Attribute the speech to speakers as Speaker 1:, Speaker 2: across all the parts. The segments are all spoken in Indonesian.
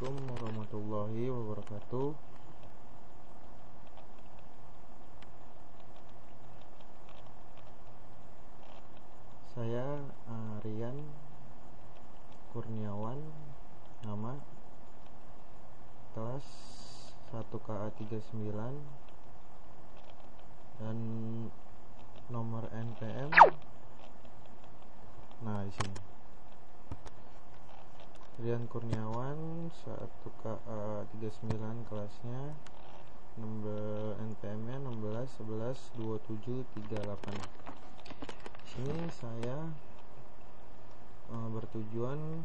Speaker 1: Assalamualaikum warahmatullahi wabarakatuh. Saya Rian Kurniawan, nama kelas 1KA39 dan nomor NPM. Nah, di sini Rian Kurniawan 1KA39 kelasnya, NPM-nya 16 11 27 38. Sini saya bertujuan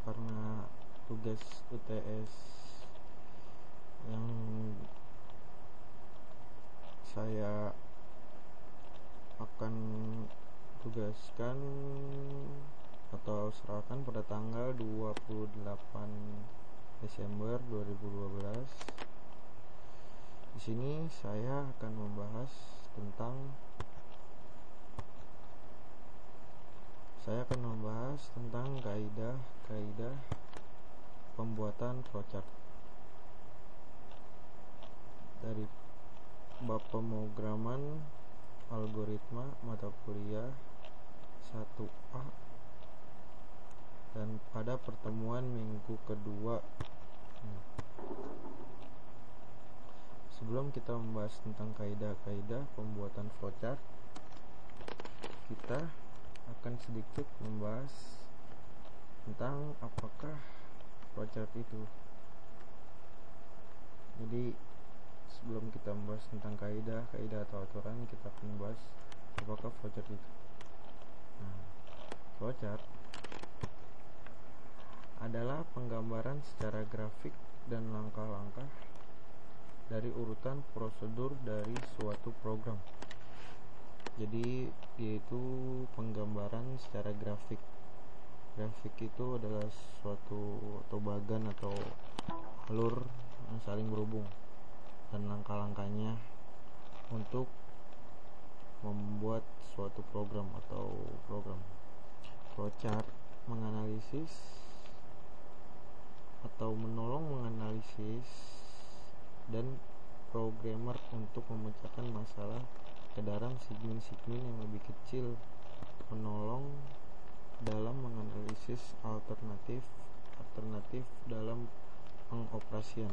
Speaker 1: karena tugas UTS yang saya akan tugaskan atau serahkan pada tanggal 28 Desember 2012. Di sini saya akan membahas tentang kaidah pembuatan flowchart dari bab pemrograman algoritma mata kuliah 1A, dan pada pertemuan minggu kedua. Sebelum kita membahas tentang kaidah pembuatan flowchart, kita akan sedikit membahas tentang apakah flowchart itu. Jadi sebelum kita membahas tentang kaidah atau aturan, kita akan membahas apakah flowchart itu. Nah, flowchart adalah penggambaran secara grafik dan langkah-langkah dari urutan prosedur dari suatu program. Jadi yaitu penggambaran secara grafik. Grafik itu adalah suatu atau bagan atau alur yang saling berhubung, dan langkah-langkahnya untuk membuat suatu program atau program. Flowchart menganalisis atau menolong menganalisis dan programmer untuk memecahkan masalah ke dalam segmen-segmen yang lebih kecil, menolong dalam menganalisis alternatif dalam pengoperasian.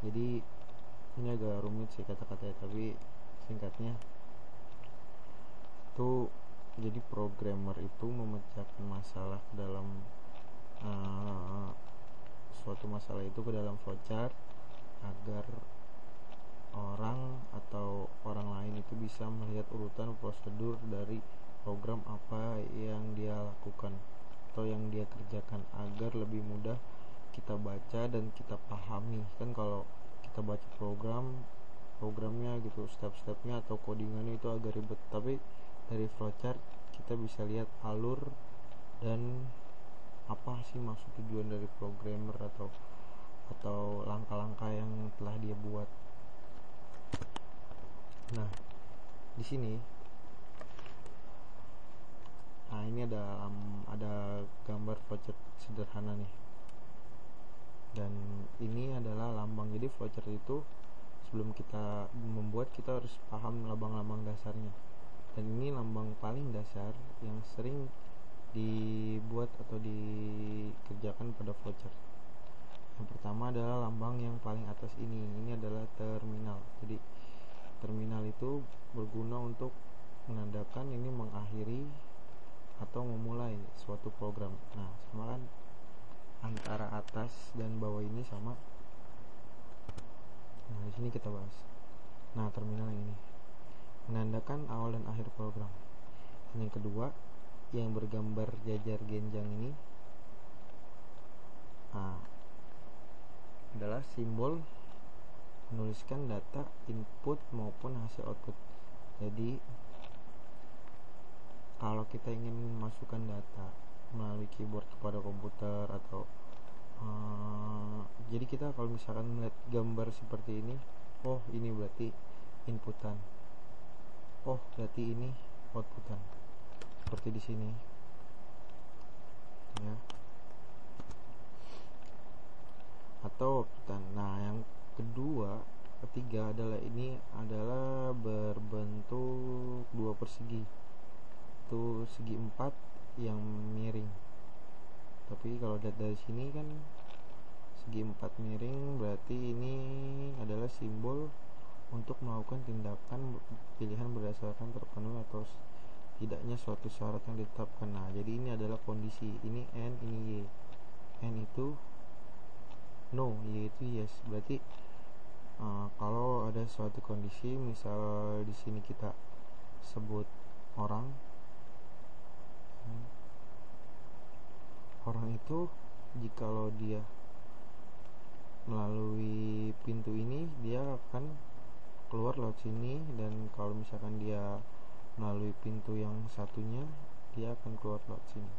Speaker 1: Jadi ini agak rumit sih kata-katanya, tapi singkatnya itu, jadi programmer itu memecahkan masalah ke dalam suatu masalah itu ke dalam flowchart agar orang atau orang lain itu bisa melihat urutan prosedur dari program apa yang dia lakukan atau yang dia kerjakan, agar lebih mudah kita baca dan kita pahami. Kan kalau kita baca programnya gitu, step-stepnya atau codingannya itu agak ribet, tapi dari flowchart kita bisa lihat alur dan apa sih maksud tujuan dari programmer atau langkah-langkah yang telah dia buat. Nah, di sini ini ada gambar flowchart sederhana nih. Dan ini adalah lambang. Jadi flowchart itu sebelum kita membuat, kita harus paham lambang-lambang dasarnya. Dan ini lambang paling dasar yang sering dibuat atau dikerjakan pada flowchart. Yang pertama adalah lambang yang paling atas ini. Ini adalah terminal. Jadi terminal itu berguna untuk menandakan ini mengakhiri atau memulai suatu program. Nah, sama kan antara atas dan bawah ini sama. Nah, di sini kita bahas. Nah, terminal ini menandakan awal dan akhir program. Dan yang kedua, yang bergambar jajar genjang ini adalah simbol menuliskan data input maupun hasil output. Jadi kalau kita ingin memasukkan data melalui keyboard kepada komputer atau jadi kita kalau misalkan melihat gambar seperti ini, oh ini berarti inputan, oh berarti ini outputan, seperti di sini ya. 4 yang miring. Tapi kalau lihat dari sini kan segi 4 miring, berarti ini adalah simbol untuk melakukan tindakan pilihan berdasarkan terpenuhi atau tidaknya suatu syarat yang ditetapkan. Nah, jadi ini adalah kondisi. Ini N, ini Y. N itu no, Y itu yes. Berarti kalau ada suatu kondisi, misal di sini kita sebut orang itu jikalau dia melalui pintu ini, dia akan keluar lewat sini, dan kalau misalkan dia melalui pintu yang satunya, dia akan keluar lewat sini.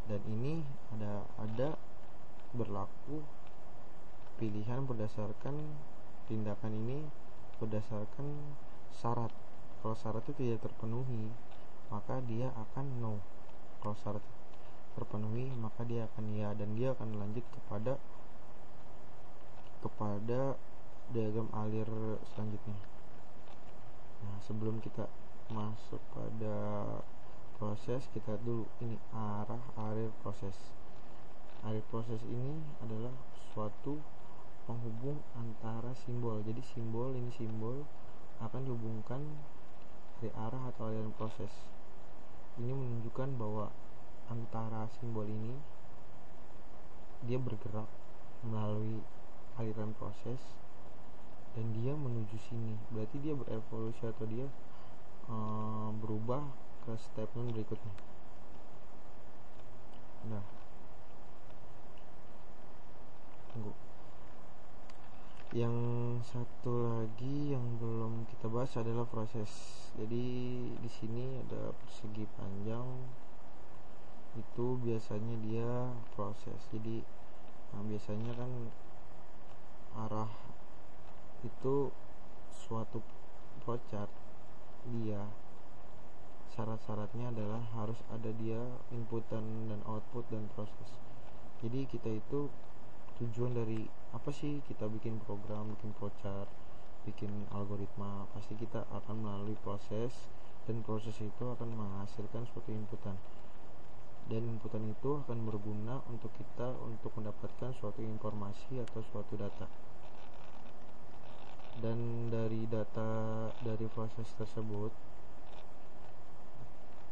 Speaker 1: Dan ini ada berlaku pilihan berdasarkan tindakan ini berdasarkan syarat. Kalau syarat itu tidak terpenuhi, maka dia akan no. Kalau syarat terpenuhi, maka dia akan ya, dan dia akan lanjut kepada diagram alir selanjutnya. Nah, sebelum kita masuk pada proses, kita dulu ini arah alir proses. Alir proses ini adalah suatu penghubung antara simbol. Jadi simbol akan dihubungkan dari arah atau aliran proses. Ini menunjukkan bahwa antara simbol ini dia bergerak melalui aliran proses dan dia menuju sini. Berarti dia berevolusi atau dia berubah ke statement berikutnya. Nah, tunggu. Yang satu lagi yang belum kita bahas adalah proses. Jadi di sini ada persegi panjang, itu biasanya dia proses. Jadi biasanya kan arah itu suatu flowchart, dia syarat-syaratnya adalah harus ada dia inputan dan output dan proses. Jadi kita itu tujuan dari apa sih kita bikin program, bikin flowchart, bikin algoritma, pasti kita akan melalui proses, dan proses itu akan menghasilkan suatu inputan, dan inputan itu akan berguna untuk kita untuk mendapatkan suatu informasi atau suatu data. Dan dari data dari proses tersebut,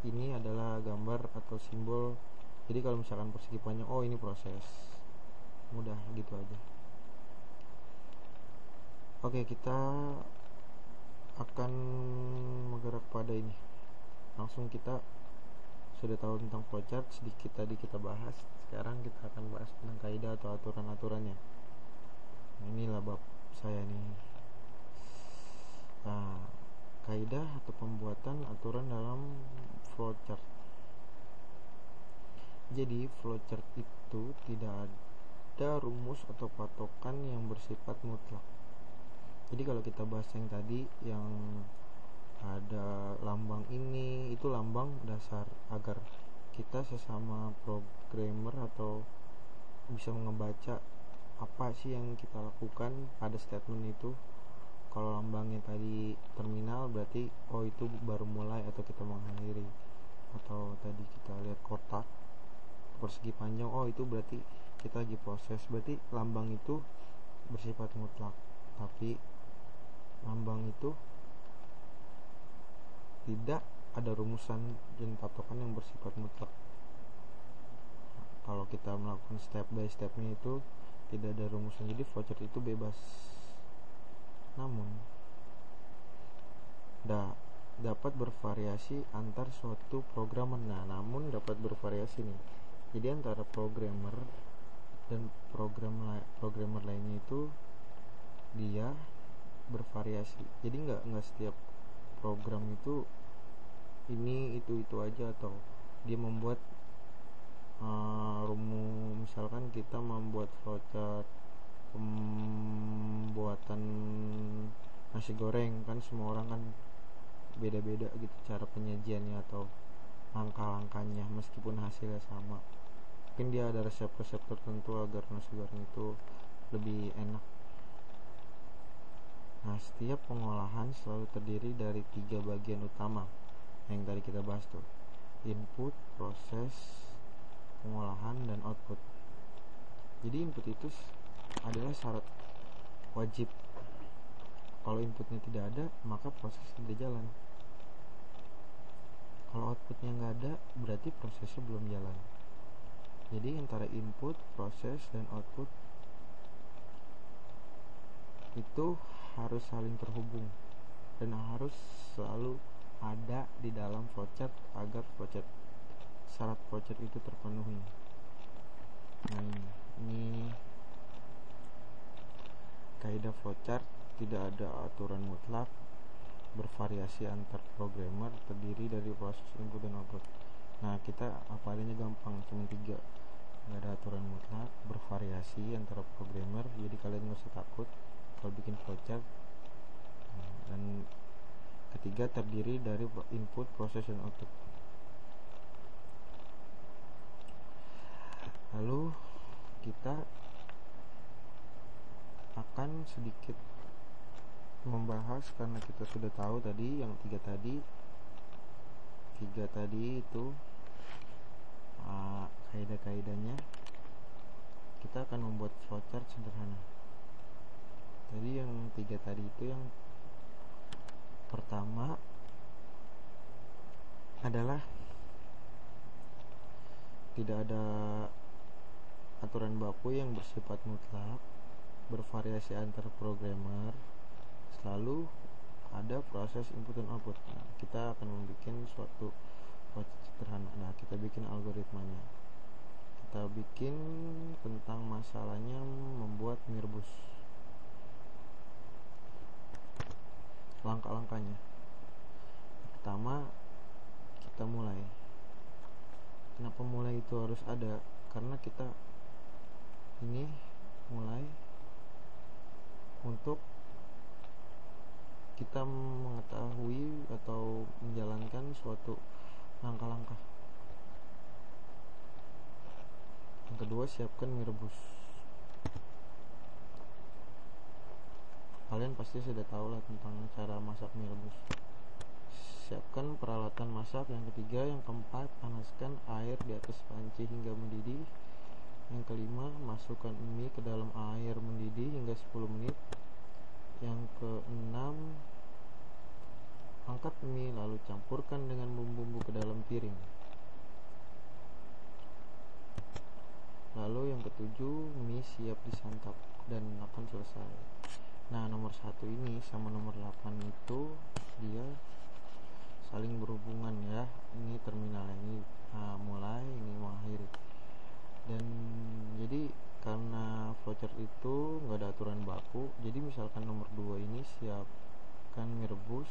Speaker 1: ini adalah gambar atau simbol. Jadi kalau misalkan persegi panjang, oh ini proses, mudah gitu aja. Oke, kita akan bergerak pada ini. Langsung kita sudah tahu tentang flowchart, sedikit tadi kita bahas. Sekarang kita akan bahas tentang kaidah atau aturan-aturannya. Nah, inilah bab saya nih. Nah, kaidah atau pembuatan aturan dalam flowchart. Jadi flowchart itu tidak ada rumus atau patokan yang bersifat mutlak. Jadi kalau kita bahas yang tadi, yang ada lambang ini, itu lambang dasar agar kita sesama programmer atau bisa ngebaca apa sih yang kita lakukan pada statement itu. Kalau lambangnya tadi terminal, berarti oh itu baru mulai atau kita mengakhiri. Atau tadi kita lihat kotak persegi panjang, oh itu berarti kita lagi proses. Berarti lambang itu bersifat mutlak, tapi lambang itu tidak ada rumusan dan patokan yang bersifat mutlak. Kalau kita melakukan step by stepnya itu tidak ada rumusan, jadi flowchart itu bebas. Namun dapat bervariasi antar suatu programmer. Namun dapat bervariasi nih. Jadi antara programmer dan programmer lainnya itu dia bervariasi. Jadi nggak setiap program itu ini itu aja, atau dia membuat rumus. Misalkan kita membuat flowchart pembuatan nasi goreng, kan semua orang kan beda-beda gitu cara penyajiannya atau langkah-langkahnya, meskipun hasilnya sama. Mungkin dia ada resep-resep tertentu agar nasi goreng itu lebih enak. Nah, setiap pengolahan selalu terdiri dari 3 bagian utama yang tadi kita bahas tuh. input, proses, pengolahan, dan output. Jadi input itu adalah syarat wajib. Kalau inputnya tidak ada, maka proses tidak jalan. Kalau outputnya nggak ada, berarti prosesnya belum jalan. Jadi antara input, proses, dan output itu harus saling terhubung dan harus selalu ada di dalam flowchart agar syarat flowchart itu terpenuhi. Nah, ini kaidah flowchart. Tidak ada aturan mutlak, bervariasi antar programmer, terdiri dari proses input dan output. Nah, kita apa adanya gampang, cuma 3. Nggak ada aturan mutlak, bervariasi antara programmer, jadi kalian nggak usah takut kalau bikin flowchart. Dan ketiga, terdiri dari input, proses, dan output. Lalu kita akan sedikit membahas, karena kita sudah tahu tadi yang tiga tadi itu kaidah-kaidahnya. Kita akan membuat flowchart sederhana. Tadi yang 3 tadi itu, yang pertama adalah tidak ada aturan baku yang bersifat mutlak, bervariasi antar programmer, selalu ada proses input dan output. Nah, kita akan membuat suatu flowchart sederhana. Nah, kita bikin algoritmanya. Kita bikin tentang masalahnya membuat Mirbus. Langkah-langkahnya. Pertama, kita mulai. Kenapa mulai itu harus ada? Karena kita ini mulai untuk kita mengetahui atau menjalankan suatu langkah-langkah. Yang kedua, siapkan Mirbus. Kalian pasti sudah tahu lah tentang cara masak Mirbus. Siapkan peralatan masak. Yang ketiga, yang keempat, panaskan air di atas panci hingga mendidih. Yang kelima, masukkan mie ke dalam air mendidih hingga 10 menit. Yang keenam, angkat mie lalu campurkan dengan bumbu-bumbu ke dalam piring. Lalu yang ketujuh, mie siap disantap dan akan selesai. Nah, nomor 1 ini sama nomor 8 itu dia saling berhubungan ya. Ini terminal, ini mulai, ini mengakhiri. Dan jadi karena flowchart itu nggak ada aturan baku, jadi misalkan nomor 2 ini siapkan mie rebus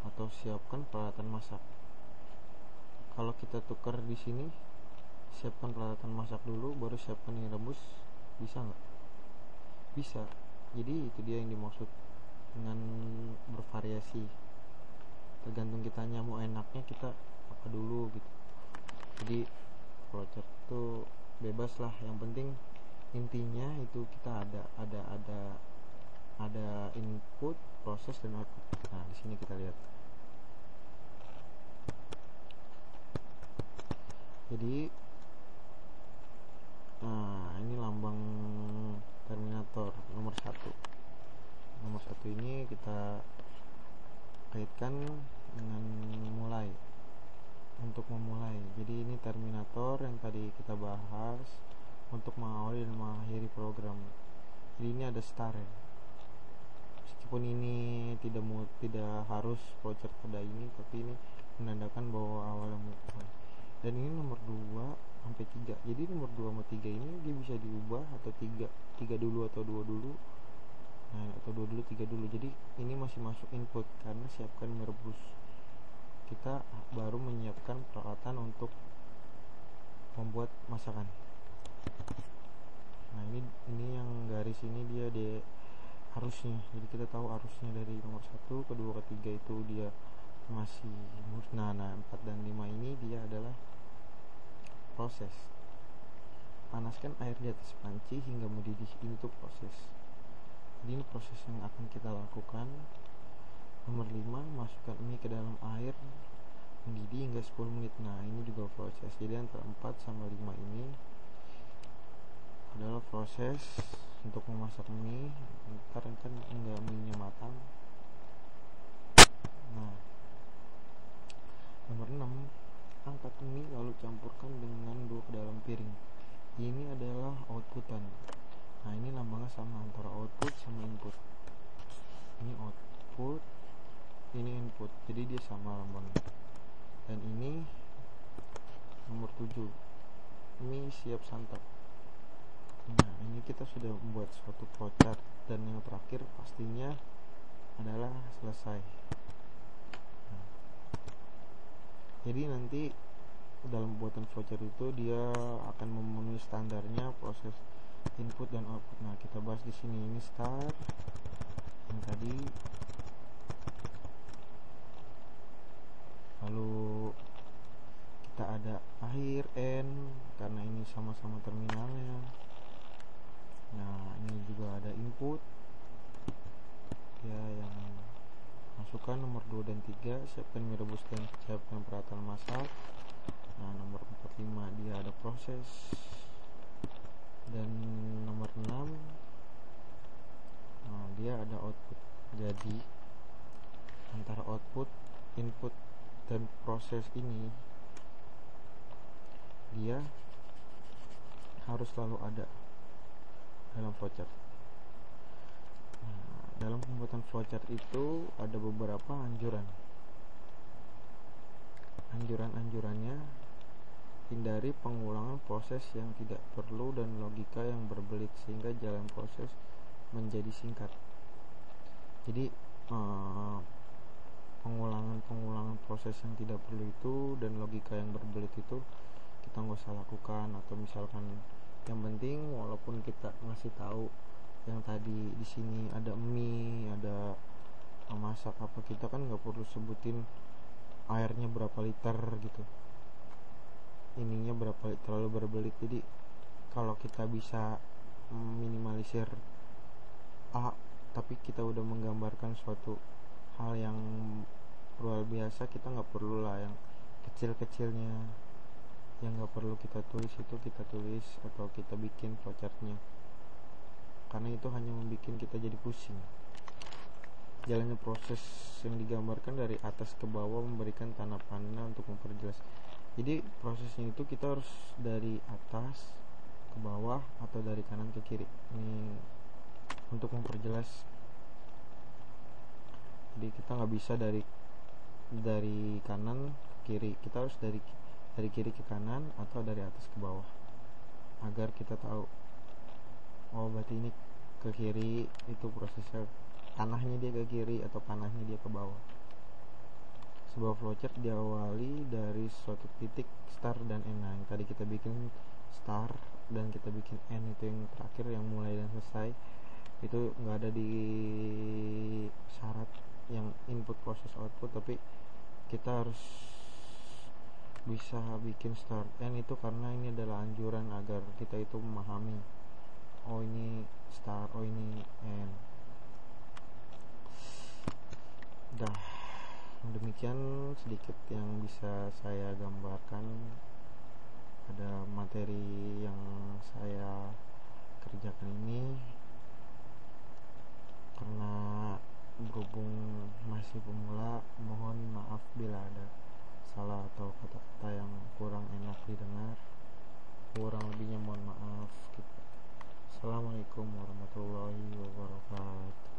Speaker 1: atau siapkan peralatan masak. Kalau kita tukar di sini, siapkan peralatan masak dulu baru siapkan mie rebus, bisa nggak? Bisa. Jadi itu dia yang dimaksud dengan bervariasi. Tergantung kitanya mau enaknya kita apa dulu gitu. Jadi flowchart itu bebas lah, yang penting intinya itu kita ada input, proses, dan output. Nah, di sini kita lihat. Jadi ini lambang Terminator nomor 1. Nomor 1 ini kita kaitkan dengan mulai, untuk memulai. Jadi ini Terminator yang tadi kita bahas untuk mengawali dan mengakhiri program. Jadi ini ada start ya. Meskipun ini tidak harus flowchart pada ini, tapi ini menandakan bahwa awalnya mulai. Dan ini nomor 2 sampai 3. Jadi nomor 2 sama 3 ini dia bisa diubah, atau 3 dulu atau 2 dulu. Nah, atau 2 dulu, 3 dulu. Jadi ini masih masuk input karena siapkan merebus. Kita baru menyiapkan peralatan untuk membuat masakan. Nah, ini yang garis ini dia arusnya. Jadi kita tahu arusnya dari nomor 1 ke 2 ke 3 itu dia masih nah 4 dan 5 ini dia adalah proses. Panaskan air di atas panci hingga mendidih, ini tuh proses. Jadi ini proses yang akan kita lakukan. Nomor 5, masukkan mie ke dalam air mendidih hingga 10 menit. Nah, ini juga proses. Jadi antara 4 sama 5 ini adalah proses untuk memasak mie. Ntar enggak mie nya matang. Nah, nomor 6, angkat mie lalu campurkan dengan 2 ke dalam piring. Ini adalah outputan. Nah, ini lambangnya sama antara output sama input. Ini output, ini input, jadi dia sama lambangnya. Dan ini nomor 7, mie siap santap. Nah, ini kita sudah membuat suatu flowchart. Dan yang terakhir pastinya adalah selesai. Nah, jadi nanti dalam pembuatan flowchart itu dia akan memenuhi standarnya proses input dan output. Nah, kita bahas di sini. Ini start yang tadi, lalu kita ada akhir end karena ini sama-sama terminalnya. Nah, ini juga ada input ya, yang masukkan nomor 2 dan 3, siapkan mie rebus dan siapkan peralatan masak. Nah, nomor 4, 5 dia ada proses. Dan nomor 6, nah, dia ada output. Jadi antara output, input, dan proses ini dia harus selalu ada dalam flowchart. Nah, dalam pembuatan flowchart itu ada beberapa anjurannya: hindari pengulangan proses yang tidak perlu dan logika yang berbelit sehingga jalan proses menjadi singkat. Jadi pengulangan proses yang tidak perlu itu dan logika yang berbelit itu kita nggak usah lakukan. Atau misalkan yang penting walaupun kita ngasih tahu yang tadi di sini ada mie, ada masak apa, kita kan nggak perlu sebutin airnya berapa liter gitu, ininya berapa liter, terlalu berbelit. Jadi kalau kita bisa minimalisir tapi kita udah menggambarkan suatu hal yang luar biasa, kita nggak perlu lah yang kecil-kecilnya yang nggak perlu kita tulis itu kita tulis atau kita bikin flowchartnya, karena itu hanya membuat kita jadi pusing. Jalannya proses yang digambarkan dari atas ke bawah memberikan tanda panah untuk memperjelas. Jadi prosesnya itu kita harus dari atas ke bawah atau dari kanan ke kiri. Ini untuk memperjelas. Jadi kita nggak bisa dari kanan ke kiri, kita harus dari kiri ke kanan atau dari atas ke bawah, agar kita tahu oh berarti ini ke kiri, itu prosesnya panahnya dia ke kiri atau panahnya dia ke bawah. Sebuah flowchart diawali dari suatu titik start dan end. Nah, yang tadi kita bikin start dan kita bikin end, itu yang terakhir yang mulai dan selesai. Itu nggak ada di syarat yang input proses output, tapi kita harus bisa bikin start end itu karena ini adalah anjuran agar kita itu memahami oh ini start, oh ini end. Dah, demikian sedikit yang bisa saya gambarkan pada materi yang saya kerjakan ini. Karena berhubung masih pemula, mohon maaf bila ada salah atau kata-kata yang kurang enak didengar. Kurang lebihnya mohon maaf gitu. Assalamualaikum warahmatullahi wabarakatuh.